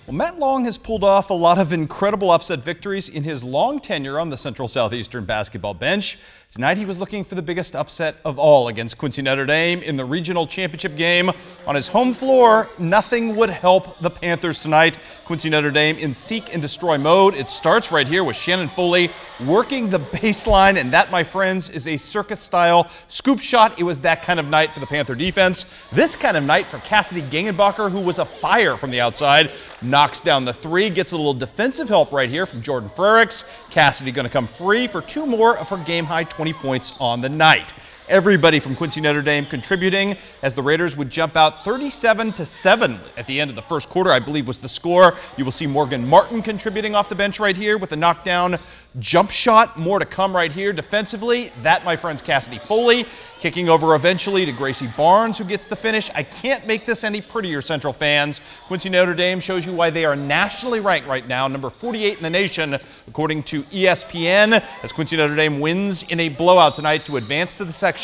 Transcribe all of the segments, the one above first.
Well, Matt Long has pulled off a lot of incredible upset victories in his long tenure on the Central Southeastern basketball bench. Tonight he was looking for the biggest upset of all against Quincy Notre Dame in the regional championship game. On his home floor, nothing would help the Panthers tonight. Quincy Notre Dame in seek and destroy mode. It starts right here with Shannon Foley working the baseline, and that, my friends, is a circus-style scoop shot. It was that kind of night for the Panther defense. This kind of night for Cassidy Gangenbacher, who was a fire from the outside. Knocks down the three, gets a little defensive help right here from Jordan Frericks. Cassidy going to come free for two more of her game-high 20 points on the night. Everybody from Quincy Notre Dame contributing as the Raiders would jump out 37-7 at the end of the first quarter, I believe was the score. You will see Morgan Martin contributing off the bench right here with a knockdown jump shot. More to come right here defensively. That, my friends, Cassidy Foley kicking over eventually to Gracie Barnes, who gets the finish. I can't make this any prettier, Central fans. Quincy Notre Dame shows you why they are nationally ranked right now, number 48 in the nation, according to ESPN, as Quincy Notre Dame wins in a blowout tonight to advance to the sectional.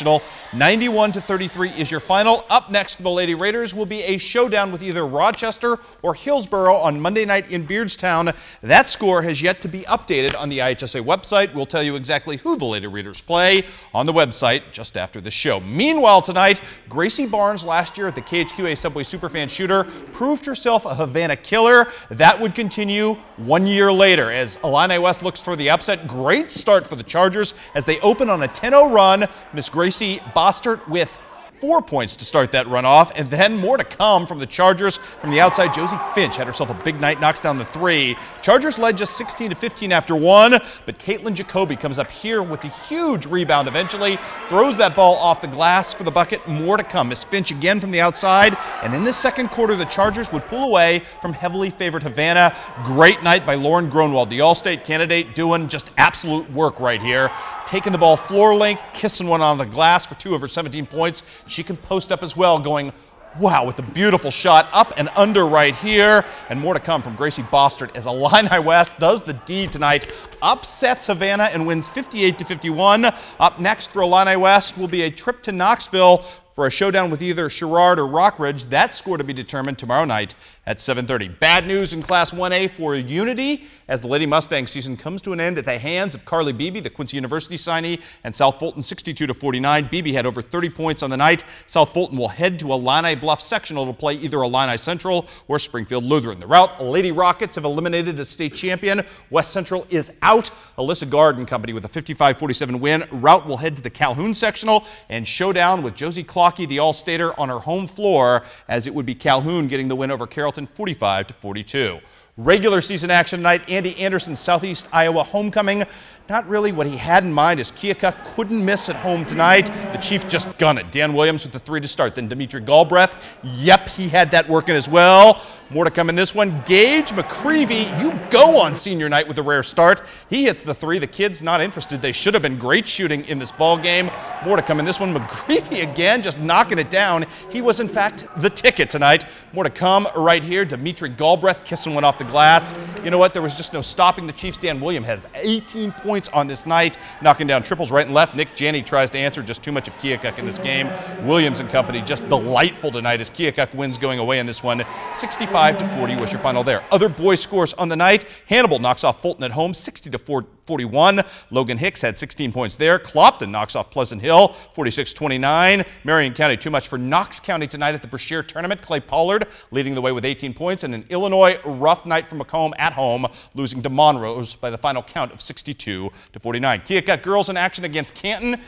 91-33 is your final. Up next for the Lady Raiders will be a showdown with either Rochester or Hillsborough on Monday night in Beardstown. That score has yet to be updated on the IHSA website. We'll tell you exactly who the Lady Raiders play on the website just after the show. Meanwhile tonight, Gracie Barnes last year at the KHQA Subway Superfan Shooter proved herself a Havana killer. That would continue 1 year later as Illini West looks for the upset. Great start for the Chargers as they open on a 10-0 run. Miss Gracie Bostert with 4 points to start that run off, and then more to come from the Chargers. From the outside, Josie Finch had herself a big night, knocks down the three. Chargers led just 16-15 after one, but Caitlin Jacoby comes up here with a huge rebound eventually, throws that ball off the glass for the bucket. More to come. Miss Finch again from the outside, and in this second quarter, the Chargers would pull away from heavily favored Havana. Great night by Lauren Gronwald, the All-State candidate, doing just absolute work right here. Taking the ball floor length, kissing one on the glass for 2 of her 17 points. She can post up as well, going, wow, with a beautiful shot up and under right here. And more to come from Gracie Bostert as Illini West does the deed tonight, upsets Havana and wins 58-51. Up next for Illini West will be a trip to Knoxville for a showdown with either Sherrard or Rockridge. That score to be determined tomorrow night at 7:30. Bad news in Class 1A for Unity as the Lady Mustang season comes to an end at the hands of Carly Beebe, the Quincy University signee, and South Fulton 62-49. Beebe had over 30 points on the night. South Fulton will head to Illini Bluff sectional to play either Illini Central or Springfield Lutheran. The route, Lady Rockets have eliminated a state champion. West Central is out. Alyssa Garden Company with a 55-47 win. Route will head to the Calhoun sectional and showdown with Josie Clockey, the All-Stater, on her home floor, as it would be Calhoun getting the win over Carrollton 45-42. Regular season action tonight, Andy Anderson's Southeast Iowa homecoming. Not really what he had in mind as Keokuk couldn't miss at home tonight. The Chiefs just gun it. Dan Williams with the three to start. Then Dimitri Galbraith. Yep, he had that working as well. More to come in this one. Gage McCreevy, you go on senior night with a rare start. He hits the three. The kids not interested. They should have been great shooting in this ball game. More to come in this one. McCreevy again just knocking it down. He was in fact the ticket tonight. More to come right here. Dimitri Galbraith kissing one off the glass. You know what? There was just no stopping the Chiefs. Dan Williams has 18 points on this night, knocking down triples right and left. Nick Janney tries to answer, just too much of Keokuk in this game. Williams and company just delightful tonight as Keokuk wins going away in this one. 65-40 was your final there. Other boys scores on the night. Hannibal knocks off Fulton at home 60-41. Logan Hicks had 16 points there. Clopton knocks off Pleasant Hill 46-29. Marion County too much for Knox County tonight at the Brashear tournament. Clay Pollard leading the way with 18 points. And in Illinois, rough night for Macomb at home, losing to Monrose by the final count of 62-49. Keokuk girls in action against Canton.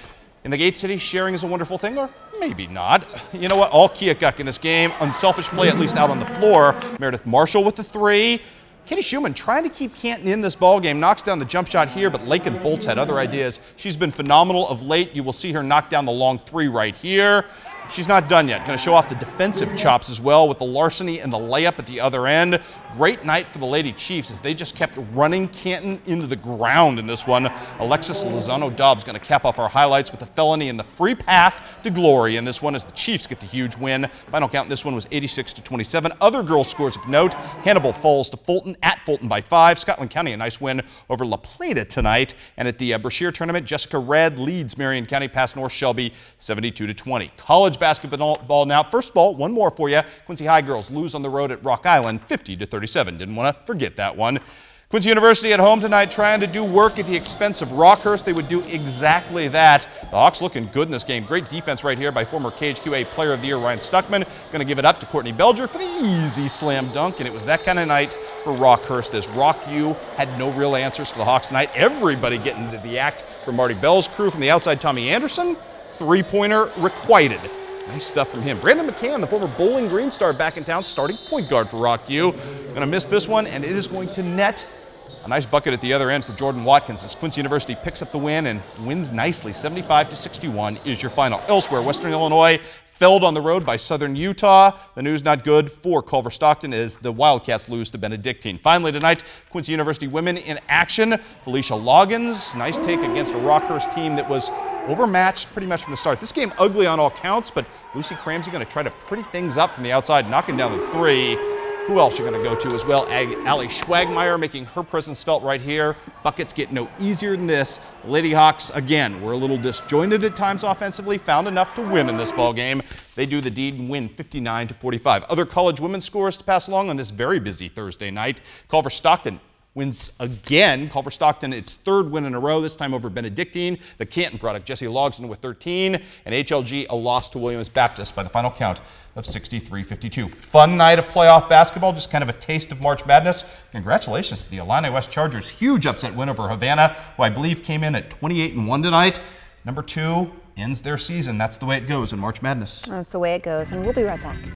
In the Gate City, sharing is a wonderful thing, or maybe not. You know what? All Keokuk in this game. Unselfish play, at least out on the floor. Meredith Marshall with the three. Kenny Schumann trying to keep Canton in this ball game. Knocks down the jump shot here, but Lakin Bolts had other ideas. She's been phenomenal of late. You will see her knock down the long three right here. She's not done yet. Going to show off the defensive chops as well with the larceny and the layup at the other end. Great night for the Lady Chiefs as they just kept running Canton into the ground in this one. Alexis Lozano-Dobbs going to cap off our highlights with the felony and the free path to glory in this one as the Chiefs get the huge win. Final count in this one was 86-27. Other girls scores of note. Hannibal falls to Fulton at Fulton by 5. Scotland County a nice win over La Plata tonight. And at the Brashear tournament, Jessica Red leads Marion County past North Shelby 72-20. College college basketball now. First of all, one more for you. Quincy High girls lose on the road at Rock Island 50-37. Didn't want to forget that one. Quincy University at home tonight trying to do work at the expense of Rockhurst. They would do exactly that. The Hawks looking good in this game. Great defense right here by former KHQA Player of the Year Ryan Stuckman. Going to give it up to Courtney Belger for the easy slam dunk, and it was that kind of night for Rockhurst as Rock U had no real answers for the Hawks tonight. Everybody getting into the act from Marty Bell's crew. From the outside, Tommy Anderson, three-pointer requited. Nice stuff from him. Brandon McCann, the former Bowling Green star back in town, starting point guard for Rock U. Going to miss this one, and it is going to net a nice bucket at the other end for Jordan Watkins as Quincy University picks up the win and wins nicely. 75-61 is your final. Elsewhere, Western Illinois felled on the road by Southern Utah. The news not good for Culver Stockton as the Wildcats lose to Benedictine. Finally tonight, Quincy University women in action. Felicia Loggins, nice take against a Rockhurst team that was overmatched pretty much from the start. This game ugly on all counts, but Lucy Cramsey going to try to pretty things up from the outside, knocking down the three. Who else you're going to go to as well? Allie Schwagmeyer making her presence felt right here. Buckets get no easier than this. The Lady Hawks, again, were a little disjointed at times offensively, found enough to win in this ball game. They do the deed and win 59-45. Other college women's scores to pass along on this very busy Thursday night. Culver Stockton wins again. Culver Stockton, its third win in a row, this time over Benedictine. The Canton product, Jesse Logsdon with 13. And HLG, a loss to Williams Baptist by the final count of 63-52. Fun night of playoff basketball, just kind of a taste of March Madness. Congratulations to the Illini West Chargers. Huge upset win over Havana, who I believe came in at 28-1 tonight. Number 2 ends their season. That's the way it goes in March Madness. That's the way it goes, and we'll be right back.